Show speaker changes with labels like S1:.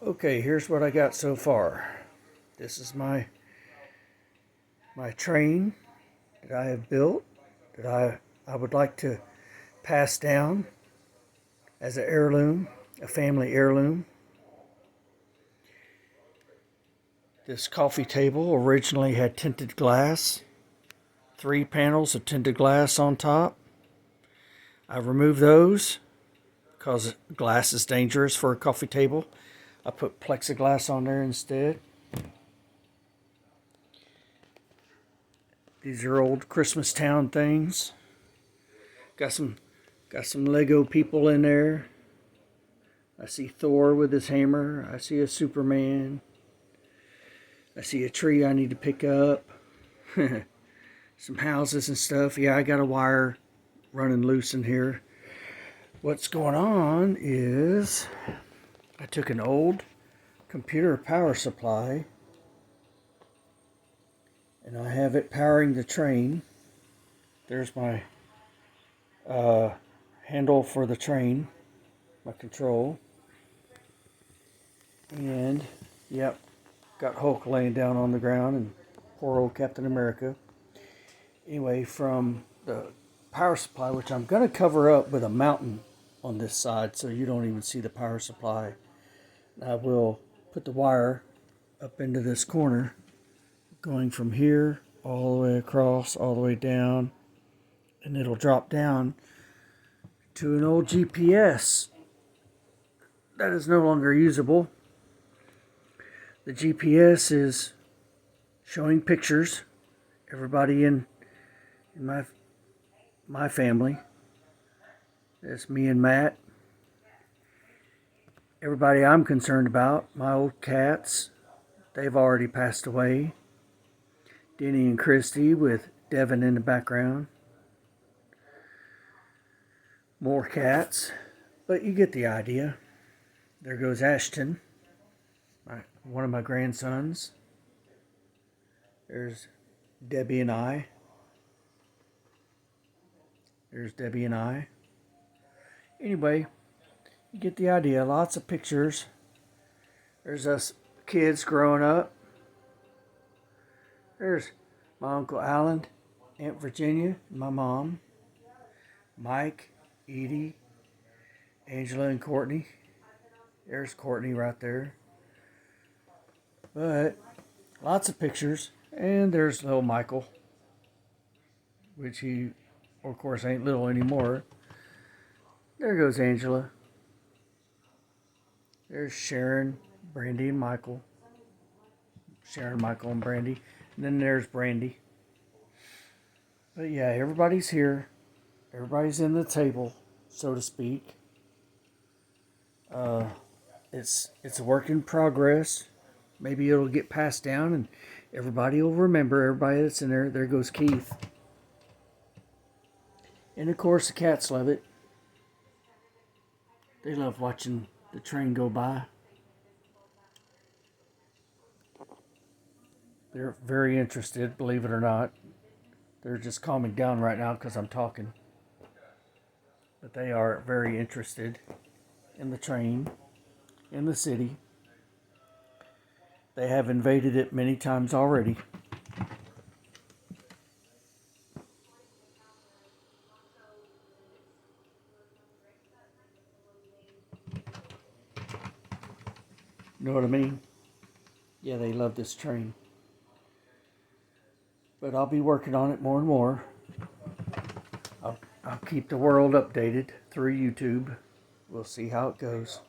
S1: Okay, here's what I got so far. This is my train that I have built that I would like to pass down as an heirloom, a family heirloom. This coffee table originally had tinted glass, 3 panels of tinted glass on top. I removed those because glass is dangerous for a coffee table. I put plexiglass on there instead. These are old Christmas Town things. Got some Lego people in there. I see Thor with his hammer. I see a Superman. I see a tree I need to pick up. Some houses and stuff. Yeah, I got a wire running loose in here. What's going on is I took an old computer power supply and I have it powering the train. There's my handle for the train, my control. And, yep, got Hulk laying down on the ground and poor old Captain America. Anyway, from the power supply, which I'm going to cover up with a mountain on this side so you don't even see the power supply. I will put the wire up into this corner, going from here all the way across, all the way down, and it'll drop down to an old GPS that is no longer usable. The GPS is showing pictures. Everybody in my family. That's me and Matt. Everybody I'm concerned about, my old cats, they've already passed away. Denny and Christy with Devin in the background. More cats, but you get the idea. There goes Ashton, one of my grandsons. There's Debbie and I. There's Debbie and I. Anyway, you get the idea. Lots of pictures. There's us kids growing up. There's my Uncle Alan, Aunt Virginia, and my mom. Mike, Edie, Angela, and Courtney. There's Courtney right there. But lots of pictures. And there's little Michael, which he, of course, ain't little anymore. There goes Angela. There's Sharon, Brandy, and Michael. Sharon, Michael, and Brandy. And then there's Brandy. But yeah, everybody's here. Everybody's in the table, so to speak. It's a work in progress. Maybe it'll get passed down and everybody will remember, everybody that's in there. There goes Keith. And of course the cats love it. They love watching the train go by. They're very interested, believe it or not. They're just calming down right now because I'm talking. But they are very interested in the train, in the city. They have invaded it many times already. Know what I mean? Yeah, they love this train. But I'll be working on it more and more. I'll keep the world updated through YouTube. We'll see how it goes.